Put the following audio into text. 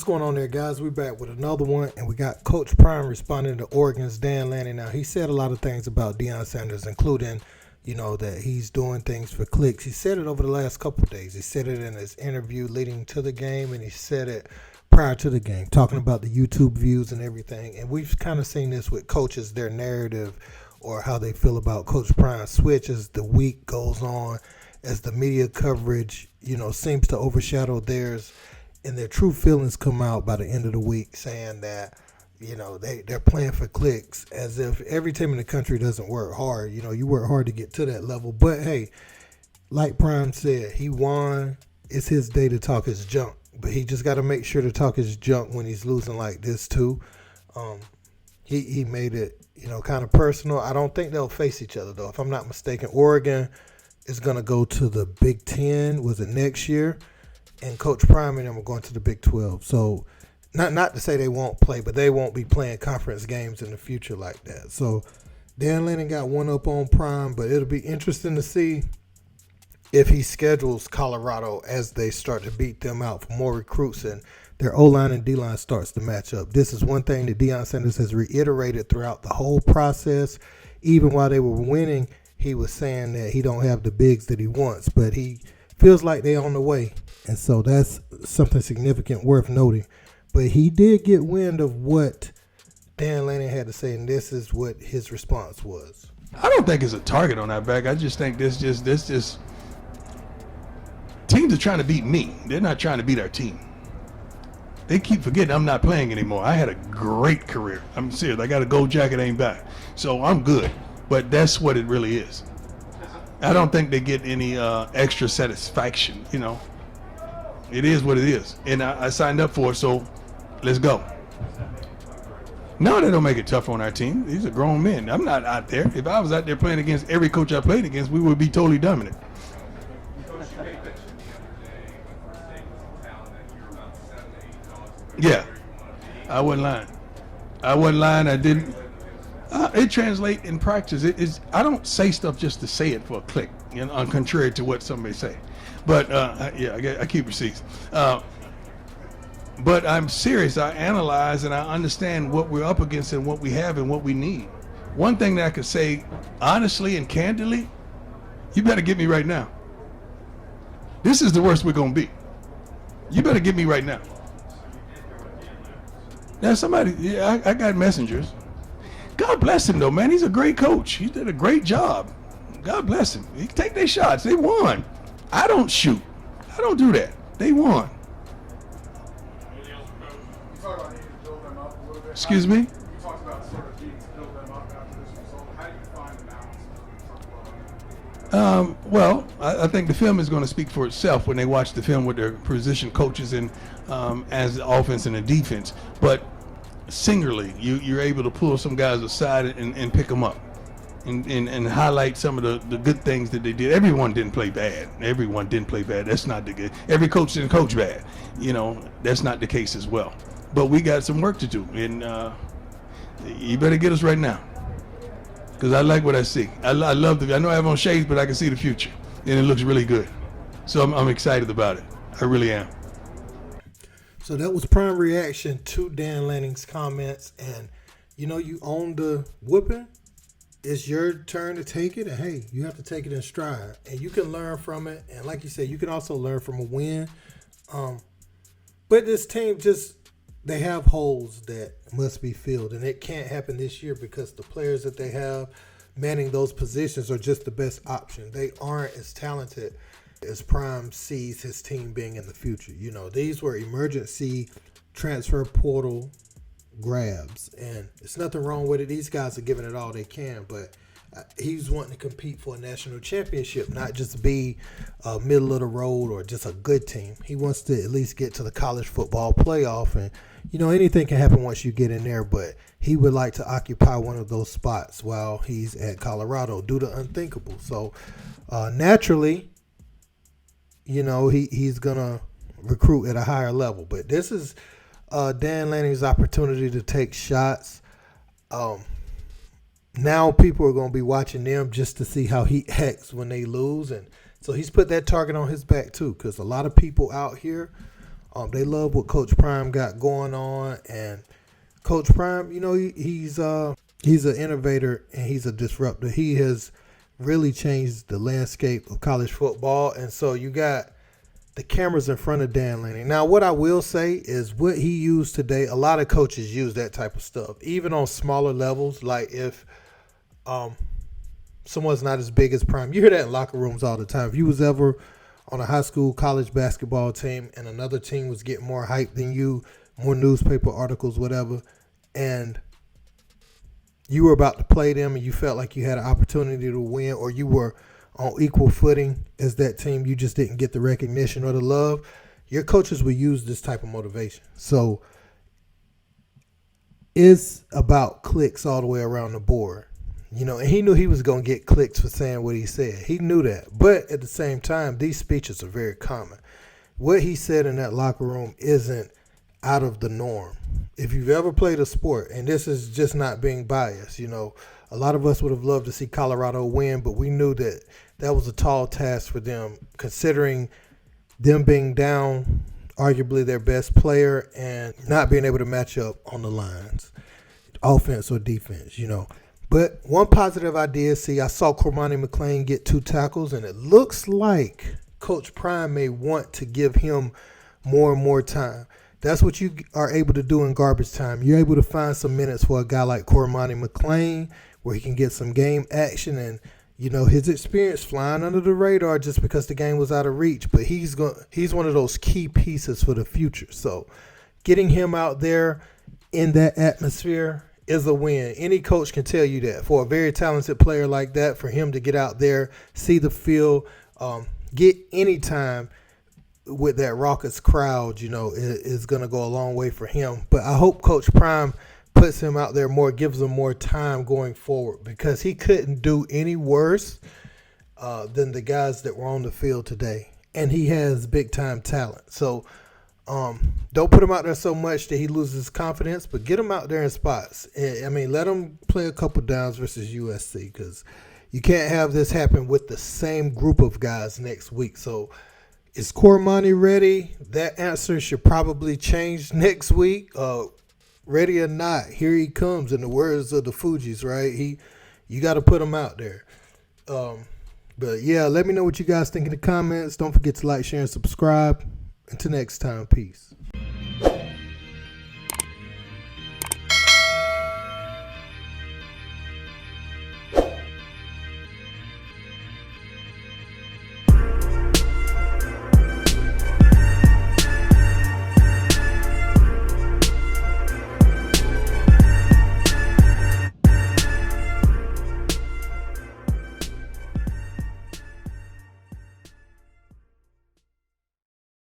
going on there, guys? We're back with another one, and we got Coach Prime responding to Oregon's Dan Lanning. Now, he said a lot of things about Deion Sanders, including, that he's doing things for clicks. He said it over the last couple of days. He said it in his interview leading to the game, and he said it prior to the game, talking about the YouTube views and everything. And we've kind of seen this with coaches, their narrative or how they feel about Coach Prime switch as the week goes on, as the media coverage, seems to overshadow theirs. And their true feelings come out by the end of the week, saying that, they're playing for clicks, as if every team in the country doesn't work hard. You work hard to get to that level. But, hey, like Prime said, he won. It's his day to talk his junk. But he just got to make sure to talk his junk when he's losing like this, too. He made it, kind of personal. I don't think they'll face each other, though. If I'm not mistaken, Oregon is going to go to the Big Ten. Was it next year? And Coach Prime and them are going to the Big 12. So not to say they won't play, but they won't be playing conference games in the future like that. So Dan Lanning got one up on Prime, but it'll be interesting to see if he schedules Colorado as they start to beat them out for more recruits and their O-line and D-line starts to match up. This is one thing that Deion Sanders has reiterated throughout the whole process. Even while they were winning, he was saying that he don't have the bigs that he wants, but he feels like they're on the way. And so that's something significant worth noting. But he did get wind of what Dan Lanning had to say, and this is what his response was. I don't think it's a target on our back. I just think this teams are trying to beat me. They're not trying to beat our team. They keep forgetting I'm not playing anymore. I had a great career. I'm serious. I got a gold jacket, ain't back. So I'm good. But that's what it really is. I don't think they get any extra satisfaction, It is what it is. And I signed up for it, so let's go. No, they don't make it tough on our team. These are grown men. I'm not out there. If I was out there playing against every coach I played against, we would be totally dominant. Yeah, I wasn't lying. I didn't. It translates in practice. I don't say stuff just to say it for a click, contrary to what somebody say. But I keep receipts. But I'm serious. I analyze and I understand what we're up against and what we have and what we need. One thing that I could say honestly and candidly, you better get me right now. This is the worst we're gonna be. You better get me right now. Now I got messengers. God bless him though, man. He's a great coach. He did a great job. God bless him. He take their shots. They won. I don't shoot. I don't do that. They won. Excuse me? You talked about sort of needing to build them up after this result. How do you find the balance? Well, I think the film is going to speak for itself when they watch the film with their position coaches and as the offense and the defense. But singularly, you're able to pull some guys aside and pick them up and highlight some of the good things that they did. Everyone didn't play bad. That's not the good. Every coach didn't coach bad. That's not the case as well. But we got some work to do, and you better get us right now, because I like what I see. I love I know I have on shades, but I can see the future, and it looks really good. So I'm excited about it. I really am. So that was Prime reaction to Dan Lanning's comments, and you own the whooping. It's your turn to take it, and hey, you have to take it in stride, and you can learn from it. And like you said, you can also learn from a win. But this team they have holes that must be filled, and it can't happen this year because the players that they have manning those positions are just the best option. They aren't as talented as Prime sees his team being in the future. These were emergency transfer portal grabs, and it's nothing wrong with it. These guys are giving it all they can, but he's wanting to compete for a national championship, not just be a middle of the road or just a good team. He wants to at least get to the college football playoff, and anything can happen once you get in there, but he would like to occupy one of those spots while he's at Colorado, do the unthinkable. So naturally, he's gonna recruit at a higher level, but this is Dan Lanning's opportunity to take shots. Now people are going to be watching them just to see how he acts when they lose. And so he's put that target on his back too, because a lot of people out here They love what Coach Prime got going on, and Coach Prime, he's an innovator and he's a disruptor. He has really changed the landscape of college football, and so you got the cameras in front of Dan Lanning. Now, what I will say is what he used today, a lot of coaches use that type of stuff, even on smaller levels. Like if someone's not as big as Prime, you hear that in locker rooms all the time. If you was ever on a high school, college basketball team and another team was getting more hype than you, more newspaper articles, whatever, and you were about to play them and you felt like you had an opportunity to win, or you were on equal footing as that team, you just didn't get the recognition or the love, your coaches will use this type of motivation. So it's about clicks all the way around the board. And he knew he was going to get clicks for saying what he said. He knew that. But at the same time, these speeches are very common. What he said in that locker room isn't out of the norm. If you've ever played a sport, and this is just not being biased, a lot of us would have loved to see Colorado win, but we knew that that was a tall task for them, considering them being down arguably their best player and not being able to match up on the lines, offense or defense, But one positive I did see, I saw Cormani McClain get 2 tackles, and it looks like Coach Prime may want to give him more and more time. That's what you are able to do in garbage time. You're able to find some minutes for a guy like Cormani McClain where he can get some game action and, his experience flying under the radar just because the game was out of reach. But he's one of those key pieces for the future. So getting him out there in that atmosphere is a win. Any coach can tell you that. For a very talented player like that, for him to get out there, see the field, get any time with that raucous crowd, is going to go a long way for him. But I hope Coach Prime puts him out there more, gives him more time going forward, because he couldn't do any worse than the guys that were on the field today. And he has big-time talent. So don't put him out there so much that he loses confidence, but get him out there in spots. Let him play a couple downs versus USC, because you can't have this happen with the same group of guys next week. So is Cormani ready? That answer should probably change next week. Ready or not, here he comes, in the words of the Fugees, right? You got to put him out there. But yeah, let me know what you guys think in the comments. Don't forget to like, share, and subscribe. Until next time, peace.